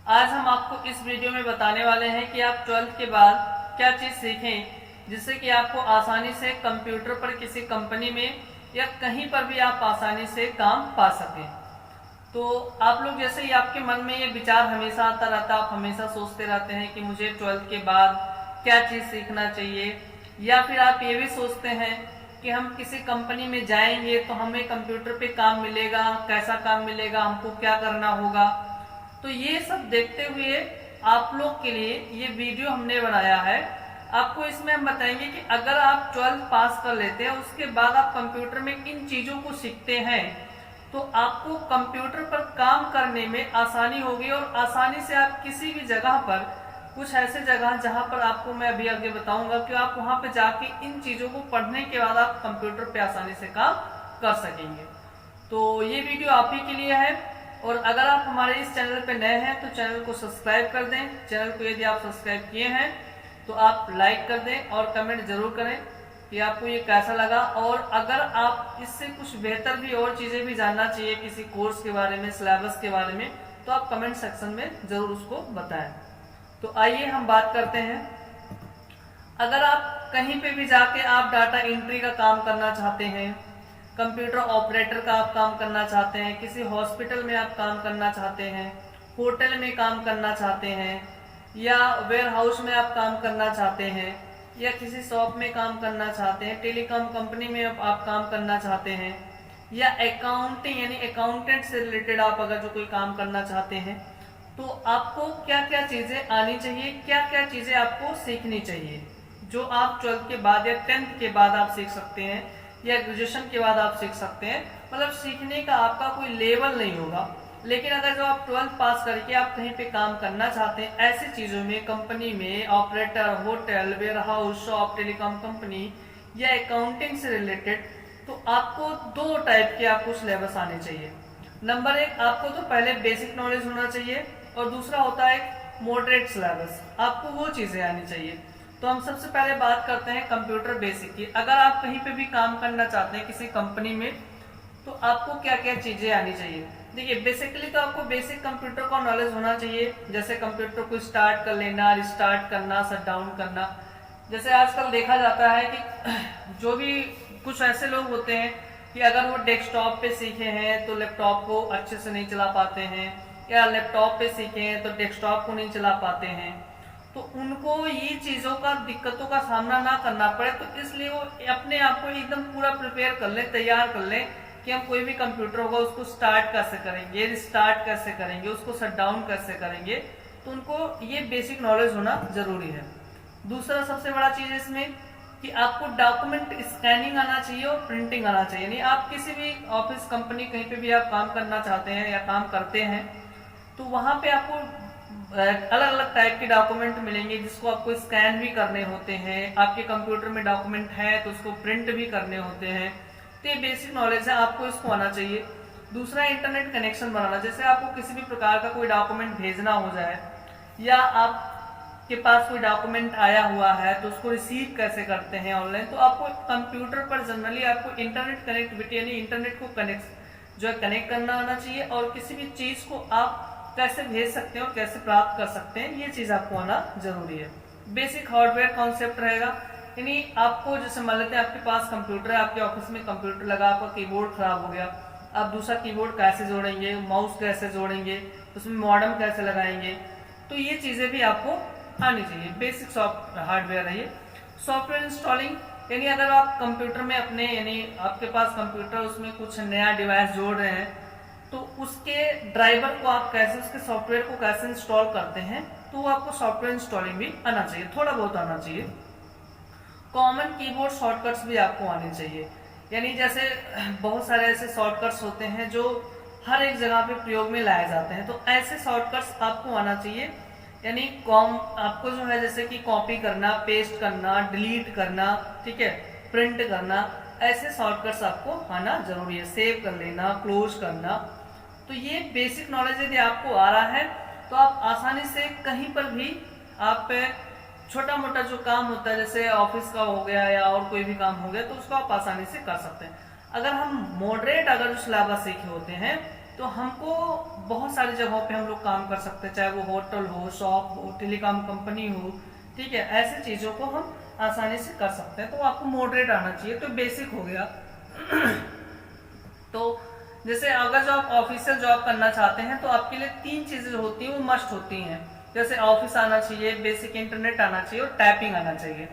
आज हम आपको इस वीडियो में बताने वाले हैं कि आप 12th के बाद क्या चीज़ सीखें जिससे कि आपको आसानी से कंप्यूटर पर किसी कंपनी में या कहीं पर भी आप आसानी से काम पा सकें। तो आप लोग जैसे ही आपके मन में ये विचार हमेशा आता रहता है, आप हमेशा सोचते रहते हैं कि मुझे 12th के बाद क्या चीज़ सीखना चाहिए, या फिर आप ये भी सोचते हैं कि हम किसी कंपनी में जाएंगे तो हमें कंप्यूटर पे काम मिलेगा, कैसा काम मिलेगा, हमको क्या करना होगा। तो ये सब देखते हुए आप लोग के लिए ये वीडियो हमने बनाया है। आपको इसमें हम बताएंगे कि अगर आप 12th पास कर लेते हैं, उसके बाद आप कंप्यूटर में इन चीज़ों को सीखते हैं तो आपको कंप्यूटर पर काम करने में आसानी होगी और आसानी से आप किसी भी जगह पर, कुछ ऐसे जगह जहां पर आपको मैं अभी आगे बताऊंगा कि आप वहां पे जाके इन चीज़ों को पढ़ने के बाद आप कंप्यूटर पे आसानी से काम कर सकेंगे। तो ये वीडियो आप ही के लिए है। और अगर आप हमारे इस चैनल पे नए हैं तो चैनल को सब्सक्राइब कर दें। चैनल को यदि आप सब्सक्राइब किए हैं तो आप लाइक कर दें और कमेंट जरूर करें कि आपको ये कैसा लगा। और अगर आप इससे कुछ बेहतर भी और चीज़ें भी जानना चाहिए किसी कोर्स के बारे में, सिलेबस के बारे में, तो आप कमेंट सेक्शन में ज़रूर उसको बताएं। तो आइए हम बात करते हैं। अगर आप कहीं पे भी जाके आप डाटा एंट्री का काम करना चाहते हैं, कंप्यूटर ऑपरेटर का आप काम करना चाहते हैं, किसी हॉस्पिटल में आप काम करना चाहते हैं, होटल में काम करना चाहते हैं, या वेयर हाउस में आप काम करना चाहते हैं, या किसी शॉप में काम करना चाहते हैं, टेलीकॉम कंपनी में आप काम करना चाहते हैं, या अकाउंटिंग यानी अकाउंटेंट से रिलेटेड आप अगर जो कोई काम करना चाहते हैं, तो आपको क्या क्या चीज़ें आनी चाहिए, क्या क्या चीज़ें आपको सीखनी चाहिए जो आप 12th के बाद या 10th के बाद आप सीख सकते हैं या ग्रेजुएशन के बाद आप सीख सकते हैं। मतलब सीखने का आपका कोई लेवल नहीं होगा, लेकिन अगर जो आप 12th पास करके आप कहीं पे काम करना चाहते हैं ऐसी चीज़ों में, कंपनी में, operator, hotel, warehouse, shop, telecom company या अकाउंटिंग से रिलेटेड, तो आपको दो टाइप के आपको सिलेबस आने चाहिए। नंबर एक, आपको तो पहले बेसिक नॉलेज होना चाहिए और दूसरा होता है मॉडरेट सिलेबस, आपको वो चीज़ें आनी चाहिए। तो हम सबसे पहले बात करते हैं कंप्यूटर बेसिक की। अगर आप कहीं पे भी काम करना चाहते हैं किसी कंपनी में तो आपको क्या क्या चीज़ें आनी चाहिए। देखिए, बेसिकली तो आपको बेसिक कंप्यूटर का नॉलेज होना चाहिए, जैसे कंप्यूटर को स्टार्ट कर लेना, रिस्टार्ट करना, शट डाउन करना। जैसे आजकल देखा जाता है कि जो भी कुछ ऐसे लोग होते हैं कि अगर वो डेस्कटॉप पे सीखे हैं तो लैपटॉप को अच्छे से नहीं चला पाते हैं, या लैपटॉप पे सीखे हैं तो डेस्कटॉप को नहीं चला पाते हैं, तो उनको ये चीज़ों का, दिक्कतों का सामना ना करना पड़े, तो इसलिए वो अपने आप को एकदम पूरा प्रिपेयर कर लें, तैयार कर लें कि हम कोई भी कंप्यूटर होगा उसको स्टार्ट कैसे करेंगे, रिस्टार्ट कैसे करेंगे, उसको शट डाउन कैसे करेंगे। तो उनको ये बेसिक नॉलेज होना जरूरी है। दूसरा सबसे बड़ा चीज़ इसमें कि आपको डॉक्यूमेंट स्कैनिंग आना चाहिए और प्रिंटिंग आना चाहिए। यानी आप किसी भी ऑफिस, कंपनी, कहीं पे भी आप काम करना चाहते हैं या काम करते हैं तो वहाँ पे आपको अलग अलग टाइप के डॉक्यूमेंट मिलेंगे जिसको आपको स्कैन भी करने होते हैं। आपके कंप्यूटर में डॉक्यूमेंट है तो उसको प्रिंट भी करने होते हैं। तो ये बेसिक नॉलेज है, आपको इसको आना चाहिए। दूसरा, इंटरनेट कनेक्शन बनाना। जैसे आपको किसी भी प्रकार का कोई डॉक्यूमेंट भेजना हो जाए या आपके पास कोई डॉक्यूमेंट आया हुआ है तो उसको रिसीव कैसे करते हैं ऑनलाइन, तो आपको कंप्यूटर पर जनरली आपको इंटरनेट कनेक्टिविटी यानी इंटरनेट को कनेक्ट करना आना चाहिए, और किसी भी चीज़ को आप कैसे भेज सकते हैं और कैसे प्राप्त कर सकते हैं ये चीज़ आपको आना जरूरी है। बेसिक हार्डवेयर कॉन्सेप्ट रहेगा। यानी आपको, जैसे मान लेते हैं आपके पास कंप्यूटर है, आपके ऑफिस में कंप्यूटर लगा, आपका कीबोर्ड खराब हो गया, आप दूसरा कीबोर्ड कैसे जोड़ेंगे, माउस कैसे जोड़ेंगे, उसमें मॉडेम कैसे लगाएंगे, तो ये चीज़ें भी आपको आनी चाहिए। बेसिक हार्डवेयर है ये। सॉफ्टवेयर इंस्टॉलिंग, यानी अगर आप कंप्यूटर में अपने, यानी आपके पास कंप्यूटर, उसमें कुछ नया डिवाइस जोड़ रहे हैं तो उसके ड्राइवर को आप कैसे, उसके सॉफ्टवेयर को कैसे इंस्टॉल करते हैं, तो वो आपको सॉफ्टवेयर इंस्टॉलिंग भी आना चाहिए, थोड़ा बहुत आना चाहिए। कॉमन कीबोर्ड शॉर्टकट्स भी आपको आने चाहिए। यानी जैसे बहुत सारे ऐसे शॉर्टकट्स होते हैं जो हर एक जगह पे प्रयोग में लाए जाते हैं, तो ऐसे शॉर्टकट्स आपको आना चाहिए। यानी आपको जो है जैसे कि कॉपी करना, पेस्ट करना, डिलीट करना, ठीक है, प्रिंट करना, ऐसे शॉर्टकट्स आपको आना जरूरी है। सेव कर लेना, क्लोज करना, तो ये बेसिक नॉलेज यदि आपको आ रहा है तो आप आसानी से कहीं पर भी आप छोटा मोटा जो काम होता है, जैसे ऑफिस का हो गया या और कोई भी काम हो गया, तो उसको आप आसानी से कर सकते हैं। अगर हम मॉडरेट अगर सिलेबस सीखे होते हैं तो हमको बहुत सारी जगहों पे हम लोग काम कर सकते हैं, चाहे वो होटल हो, शॉप हो, टेलीकॉम कंपनी हो, ठीक है, ऐसी चीज़ों को हम आसानी से कर सकते हैं। तो आपको मॉडरेट आना चाहिए, तो बेसिक हो गया। तो जैसे अगर जो आप ऑफिशियल जॉब करना चाहते हैं तो आपके लिए 3 चीज़ें जो होती हैं वो मस्ट होती हैं। जैसे ऑफिस आना चाहिए, बेसिक इंटरनेट आना चाहिए और टाइपिंग आना चाहिए।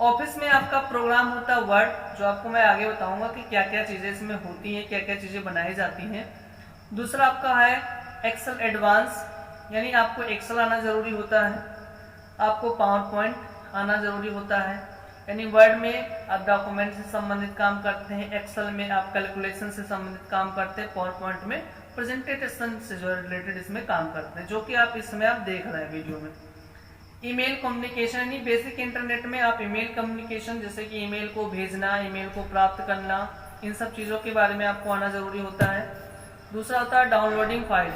ऑफिस में आपका प्रोग्राम होता है वर्ड, जो आपको मैं आगे बताऊंगा कि क्या क्या चीज़ें इसमें होती हैं, क्या क्या चीज़ें बनाई जाती हैं। दूसरा आपका है एक्सेल एडवांस, यानी आपको एक्सेल आना ज़रूरी होता है, आपको पावर पॉइंट आना ज़रूरी होता है, यानी वर्ड में आप डॉक्यूमेंट से संबंधित काम करते हैं, एक्सेल में आप कैलकुलेशन से संबंधित काम करते हैं, पावर पॉइंट में प्रेजेंटेशन से जो रिलेटेड इसमें काम करते हैं, जो कि आप इसमें आप देख रहे हैं वीडियो में। ईमेल कम्युनिकेशन, यानी बेसिक इंटरनेट में आप ईमेल कम्युनिकेशन, जैसे कि ईमेल को भेजना, ईमेल को प्राप्त करना, इन सब चीज़ों के बारे में आपको आना ज़रूरी होता है। दूसरा होता है डाउनलोडिंग फाइल,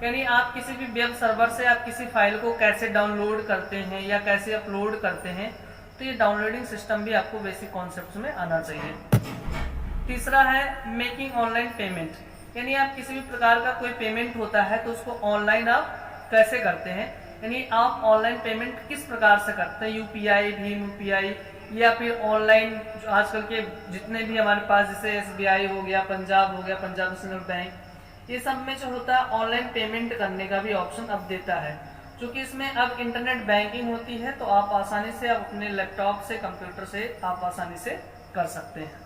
यानी आप किसी भी वेब सर्वर से आप किसी फाइल को कैसे डाउनलोड करते हैं या कैसे अपलोड करते हैं, तो ये डाउनलोडिंग सिस्टम भी आपको बेसिक कॉन्सेप्ट्स में आना चाहिए। तीसरा है मेकिंग ऑनलाइन पेमेंट, यानी आप किसी भी प्रकार का कोई पेमेंट होता है तो उसको ऑनलाइन आप कैसे करते हैं, यानी आप ऑनलाइन पेमेंट किस प्रकार से करते हैं, यूपीआई, भीम यूपीआई, या फिर ऑनलाइन आजकल के जितने भी हमारे पास, जैसे एसबीआई हो गया, पंजाब हो गया, पंजाब नेशनल बैंक, ये सब में जो होता है ऑनलाइन पेमेंट करने का भी ऑप्शन अब देता है। क्योंकि इसमें अब इंटरनेट बैंकिंग होती है तो आप आसानी से आप अपने लैपटॉप से, कंप्यूटर से आप आसानी से कर सकते हैं।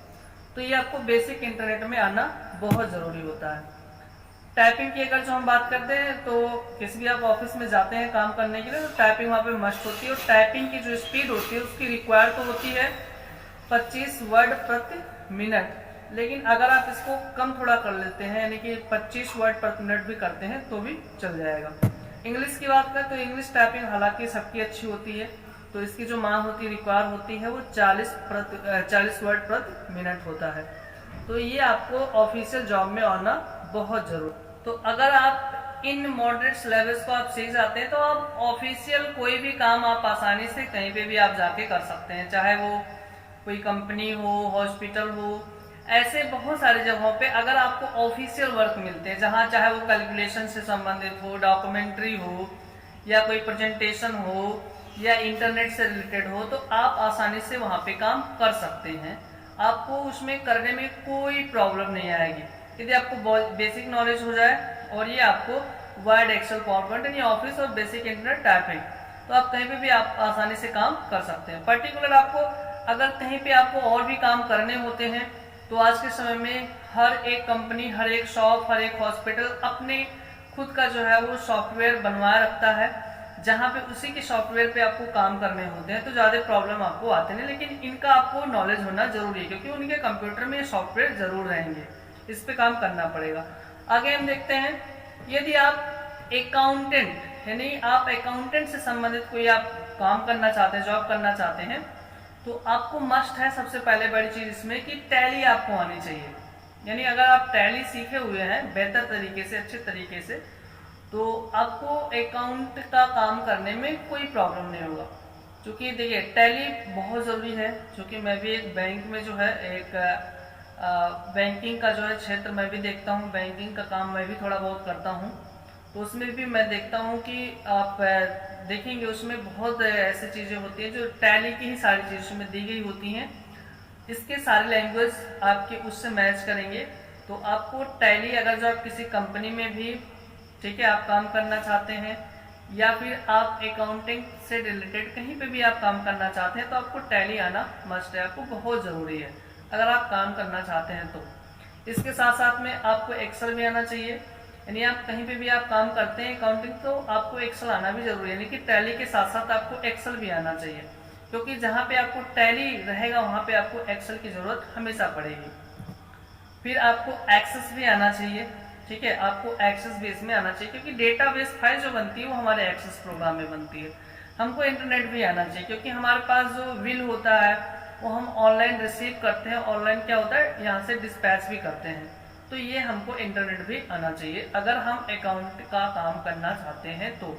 तो ये आपको बेसिक इंटरनेट में आना बहुत ज़रूरी होता है। टाइपिंग की अगर जो हम बात करते हैं तो किसी भी आप ऑफिस में जाते हैं काम करने के लिए तो टाइपिंग वहाँ पे मस्ट होती है, और टाइपिंग की जो स्पीड होती है उसकी रिक्वायर तो होती है 25 वर्ड प्रति मिनट, लेकिन अगर आप इसको कम थोड़ा कर लेते हैं, यानी कि 25 वर्ड प्रति मिनट भी करते हैं तो भी चल जाएगा। इंग्लिश की बात करें तो इंग्लिश टाइपिंग हालांकि सबकी अच्छी होती है, तो इसकी जो मांग होती है, रिक्वायर होती है, वो 40 वर्ड प्रति मिनट होता है। तो ये आपको ऑफिशियल जॉब में आना बहुत जरूरी। तो अगर आप इन मॉडरेट सिलेबस को आप सीख जाते हैं तो आप ऑफिशियल कोई भी काम आप आसानी से कहीं पे भी आप जाके कर सकते हैं, चाहे वो कोई कंपनी हो, हॉस्पिटल हो, ऐसे बहुत सारी जगहों पे अगर आपको ऑफिशियल वर्क मिलते हैं, जहाँ चाहे वो कैलकुलेशन से संबंधित हो, डॉक्यूमेंट्री हो, या कोई प्रेजेंटेशन हो, या इंटरनेट से रिलेटेड हो, तो आप आसानी से वहाँ पे काम कर सकते हैं। आपको उसमें करने में कोई प्रॉब्लम नहीं आएगी यदि आपको बेसिक नॉलेज हो जाए, और ये आपको वर्ड, एक्सेल, पावर पॉइंट, यानी ऑफिस और बेसिक इंटरनेट टाइपिंग, तो आप कहीं पे भी आप आसानी से काम कर सकते हैं। पर्टिकुलर आपको अगर कहीं पे आपको और भी काम करने होते हैं तो आज के समय में हर एक कंपनी, हर एक शॉप, हर एक हॉस्पिटल अपने खुद का जो है वो सॉफ्टवेयर बनवाया रखता है, जहाँ पे उसी के सॉफ्टवेयर पे आपको काम करने होते हैं, तो ज़्यादा प्रॉब्लम आपको आते नहीं, लेकिन इनका आपको नॉलेज होना जरूरी है क्योंकि उनके कंप्यूटर में ये सॉफ्टवेयर जरूर रहेंगे, इस पे काम करना पड़ेगा। आगे हम देखते हैं, यदि आप अकाउंटेंट, यानी आप अकाउंटेंट से संबंधित कोई आप काम करना चाहते हैं, जॉब करना चाहते हैं, तो आपको मस्ट है सबसे पहले बड़ी चीज इसमें कि टैली आपको आनी चाहिए। यानी अगर आप टैली सीखे हुए हैं बेहतर तरीके से, अच्छे तरीके से, तो आपको अकाउंट का काम करने में कोई प्रॉब्लम नहीं होगा। क्योंकि देखिए टैली बहुत ज़रूरी है, क्योंकि मैं भी एक बैंक में जो है एक बैंकिंग का जो है क्षेत्र मैं भी देखता हूँ, बैंकिंग का काम मैं भी थोड़ा बहुत करता हूँ, तो उसमें भी मैं देखता हूँ कि आप देखेंगे उसमें बहुत ऐसी चीज़ें होती हैं जो टैली की ही सारी चीज़ें उसमें दी गई होती हैं, इसके सारे लैंग्वेज आपके उससे मैच करेंगे। तो आपको टैली अगर जो आप किसी कंपनी में भी, ठीक है, आप काम करना चाहते हैं, या फिर आप अकाउंटिंग से रिलेटेड कहीं पे भी आप काम करना चाहते हैं, तो आपको टैली आना मस्ट है, आपको बहुत ज़रूरी है अगर आप काम करना चाहते हैं तो। इसके साथ साथ में आपको एक्सेल भी आना चाहिए, यानी आप कहीं पे भी आप काम करते हैं अकाउंटिंग, तो आपको एक्सेल आना भी जरूरी है, यानी कि टैली के साथ साथ आपको एक्सेल भी आना चाहिए, क्योंकि जहाँ पे आपको टैली रहेगा वहाँ पे आपको एक्सेल की ज़रूरत हमेशा पड़ेगी। फिर आपको एक्सेस भी आना चाहिए, ठीक है, आपको एक्सेस बेस में आना चाहिए, क्योंकि डेटाबेस फाइल जो बनती है वो हमारे एक्सेस प्रोग्राम में बनती है। हमको इंटरनेट भी आना चाहिए, क्योंकि हमारे पास जो बिल होता है वो हम ऑनलाइन रिसीव करते हैं, ऑनलाइन क्या होता है यहाँ से डिस्पैच भी करते हैं, तो ये हमको इंटरनेट भी आना चाहिए अगर हम अकाउंट का काम करना चाहते हैं। तो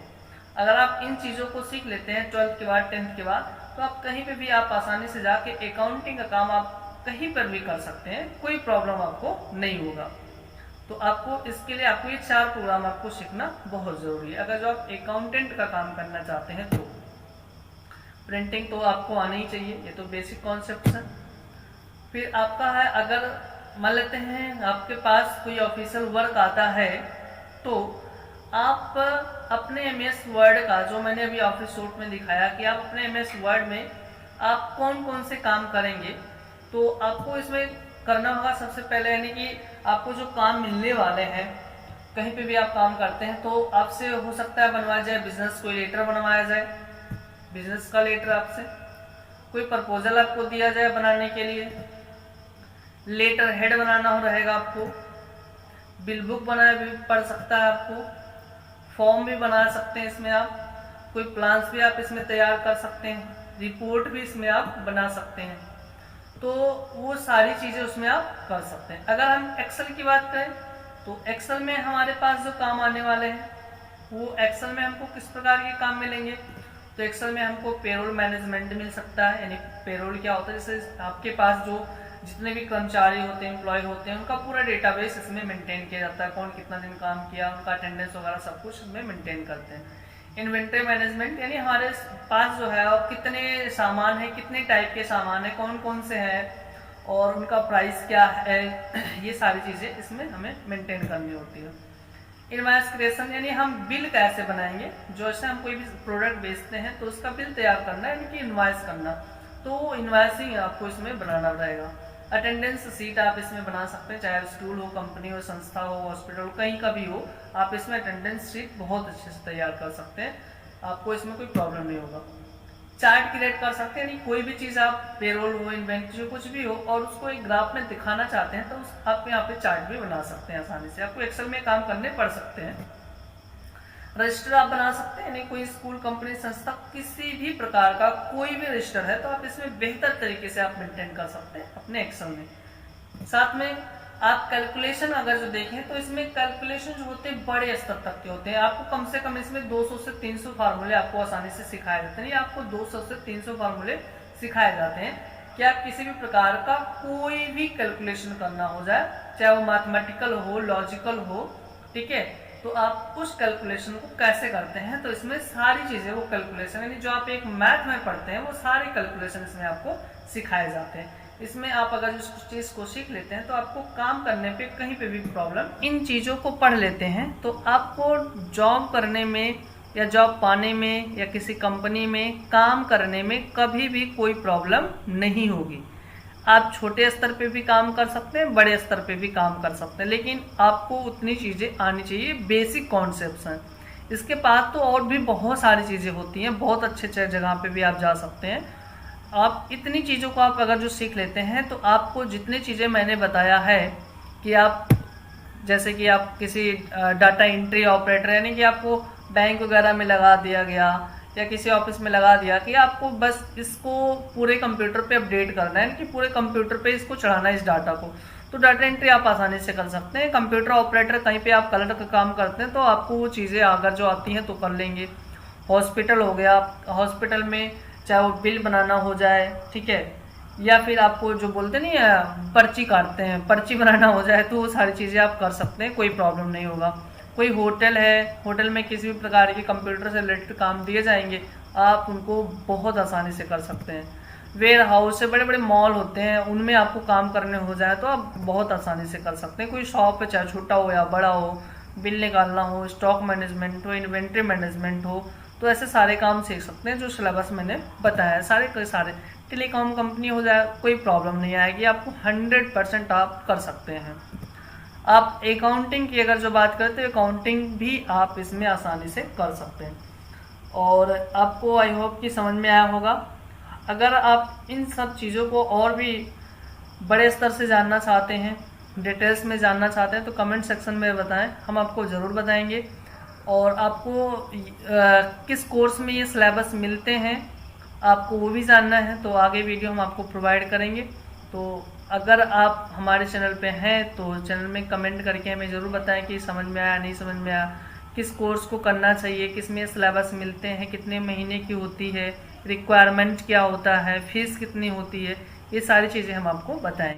अगर आप इन चीज़ों को सीख लेते हैं 12th के बाद, 10th के बाद, तो आप कहीं पे भी आप आसानी से जाके अकाउंटिंग का काम आप कहीं पर भी कर सकते हैं, कोई प्रॉब्लम आपको नहीं होगा। तो आपको इसके लिए आपको ये 4 प्रोग्राम आपको सीखना बहुत ज़रूरी है अगर जो आप अकाउंटेंट का काम करना चाहते हैं तो। प्रिंटिंग तो आपको आना ही चाहिए, ये तो बेसिक कॉन्सेप्ट है। फिर आपका है, अगर मान लेते हैं आपके पास कोई ऑफिशियल वर्क आता है तो आप अपने MS वर्ड का, जो मैंने अभी ऑफिस सूट में दिखाया कि आप अपने MS वर्ड में आप कौन कौन से काम करेंगे, तो आपको इसमें करना होगा सबसे पहले, यानी कि आपको जो काम मिलने वाले हैं, कहीं पे भी आप काम करते हैं तो आपसे हो सकता है बनवाया जाए बिजनेस, कोई लेटर बनवाया जाए बिजनेस का लेटर, आपसे कोई प्रपोजल आपको दिया जाए बनाने के लिए, लेटर हेड बनाना हो रहेगा आपको, बिल बुक बनाना भी पड़ सकता है आपको, फॉर्म भी बना सकते हैं इसमें आप, कोई प्लान्स भी आप इसमें तैयार कर सकते हैं, रिपोर्ट भी इसमें आप बना सकते हैं। तो वो सारी चीज़ें उसमें आप कर सकते हैं। अगर हम एक्सेल की बात करें तो एक्सेल में हमारे पास जो काम आने वाले हैं वो एक्सेल में हमको किस प्रकार के काम मिलेंगे, तो एक्सेल में हमको पेरोल मैनेजमेंट मिल सकता है। यानी पेरोल क्या होता है, जैसे आपके पास जो जितने भी कर्मचारी होते हैं, एम्प्लॉय होते हैं, उनका पूरा डेटाबेस इसमें मेंटेन किया जाता है, कौन कितना दिन काम किया, उनका अटेंडेंस वगैरह सब कुछ इसमें मेंटेन करते हैं। इन्वेंटरी मैनेजमेंट, यानी हमारे पास जो है और कितने सामान है, कितने टाइप के सामान है, कौन कौन से हैं और उनका प्राइस क्या है, ये सारी चीज़ें इसमें हमें मेंटेन करनी होती है। इनवॉइस क्रिएशन, यानी हम बिल कैसे बनाएंगे, जो ऐसे हम कोई भी प्रोडक्ट बेचते हैं तो उसका बिल तैयार करना, यानी कि इनवॉइस करना, तो इनवॉइसिंग आपको इसमें बनाना रहेगा। अटेंडेंस सीट आप इसमें बना सकते हैं, चाहे स्कूल हो, कंपनी हो, संस्था हो, हॉस्पिटल, कहीं का भी हो, आप इसमें अटेंडेंस सीट बहुत अच्छे से तैयार कर सकते हैं, आपको इसमें कोई प्रॉब्लम नहीं होगा। चार्ट क्रिएट कर सकते हैं, यानी कोई भी चीज़ आप, पेरोल हो, इन्वेंट्री हो, कुछ भी हो, और उसको एक ग्राफ में दिखाना चाहते हैं तो आप यहाँ पे चार्ट भी बना सकते हैं आसानी से। आपको एक्सेल में काम करने पड़ सकते हैं। रजिस्टर आप बना सकते हैं, यानी कोई स्कूल, कंपनी, संस्था, किसी भी प्रकार का कोई भी रजिस्टर है तो आप इसमें बेहतर तरीके से आप मेंटेन कर सकते हैं अपने एक्सेल में। साथ में आप कैलकुलेशन अगर जो देखें तो इसमें कैलकुलेशन जो होते हैं बड़े स्तर तक के होते हैं। आपको कम से कम इसमें 200 से 300 फार्मूले आपको आसानी से सिखाए जाते हैं। आपको 200 से 300 फार्मूले सिखाए जाते हैं कि आप किसी भी प्रकार का कोई भी कैलकुलेशन करना हो जाए, चाहे वो मैथमेटिकल हो, लॉजिकल हो, ठीक है, तो आप उस कैलकुलेशन को कैसे करते हैं, तो इसमें सारी चीजें वो कैलकुलेशन, यानी जो आप एक मैथ में पढ़ते हैं वो सारे कैलकुलेशन इसमें आपको सिखाए जाते हैं। इसमें आप अगर इस चीज को सीख लेते हैं तो आपको काम करने पे कहीं पे भी प्रॉब्लम, इन चीजों को पढ़ लेते हैं तो आपको जॉब करने में या जॉब पाने में या किसी कंपनी में काम करने में कभी भी कोई प्रॉब्लम नहीं होगी। आप छोटे स्तर पे भी काम कर सकते हैं, बड़े स्तर पे भी काम कर सकते हैं, लेकिन आपको उतनी चीज़ें आनी चाहिए, बेसिक कॉन्सेप्ट्स हैं। इसके पास तो और भी बहुत सारी चीज़ें होती हैं, बहुत अच्छे अच्छे जगह पे भी आप जा सकते हैं। आप इतनी चीज़ों को आप अगर जो सीख लेते हैं तो आपको जितनी चीज़ें मैंने बताया है कि आप, जैसे कि आप किसी डाटा एंट्री ऑपरेटर, यानी कि आपको बैंक वगैरह में लगा दिया गया या किसी ऑफिस में लगा दिया कि आपको बस इसको पूरे कंप्यूटर पे अपडेट करना है, कि पूरे कंप्यूटर पे इसको चढ़ाना है इस डाटा को, तो डाटा एंट्री आप आसानी से कर सकते हैं। कंप्यूटर ऑपरेटर, कहीं पे आप कलर का काम करते हैं तो आपको वो चीज़ें अगर जो आती हैं तो कर लेंगे। हॉस्पिटल हो गया, हॉस्पिटल में चाहे वो बिल बनाना हो जाए, ठीक है, या फिर आपको जो बोलते नहीं है पर्ची काटते हैं, पर्ची बनाना हो जाए, तो वो सारी चीज़ें आप कर सकते हैं, कोई प्रॉब्लम नहीं होगा। कोई होटल है, होटल में किसी भी प्रकार के कंप्यूटर से रिलेटेड काम दिए जाएंगे, आप उनको बहुत आसानी से कर सकते हैं। वेयर हाउस से, बड़े बड़े मॉल होते हैं, उनमें आपको काम करने हो जाए तो आप बहुत आसानी से कर सकते हैं। कोई शॉप है, चाहे छोटा हो या बड़ा हो, बिल निकालना हो, स्टॉक मैनेजमेंट हो, इन्वेंट्री मैनेजमेंट हो, तो ऐसे सारे काम सीख सकते हैं जो सिलेबस मैंने बताया है, सारे के सारे। टेलीकॉम कंपनी हो जाए, कोई प्रॉब्लम नहीं आएगी, आपको 100% आप कर सकते हैं। आप अकाउंटिंग की अगर जो बात करते हैं, अकाउंटिंग भी आप इसमें आसानी से कर सकते हैं। और आपको आई होप कि समझ में आया होगा। अगर आप इन सब चीज़ों को और भी बड़े स्तर से जानना चाहते हैं, डिटेल्स में जानना चाहते हैं, तो कमेंट सेक्शन में बताएं, हम आपको ज़रूर बताएंगे। और आपको किस कोर्स में ये सिलेबस मिलते हैं आपको वो भी जानना है, तो आगे वीडियो हम आपको प्रोवाइड करेंगे। तो अगर आप हमारे चैनल पे हैं तो चैनल में कमेंट करके हमें ज़रूर बताएं कि समझ में आया, नहीं समझ में आया, किस कोर्स को करना चाहिए, किस में सिलेबस मिलते हैं, कितने महीने की होती है, रिक्वायरमेंट क्या होता है, फीस कितनी होती है, ये सारी चीज़ें हम आपको बताएंगे।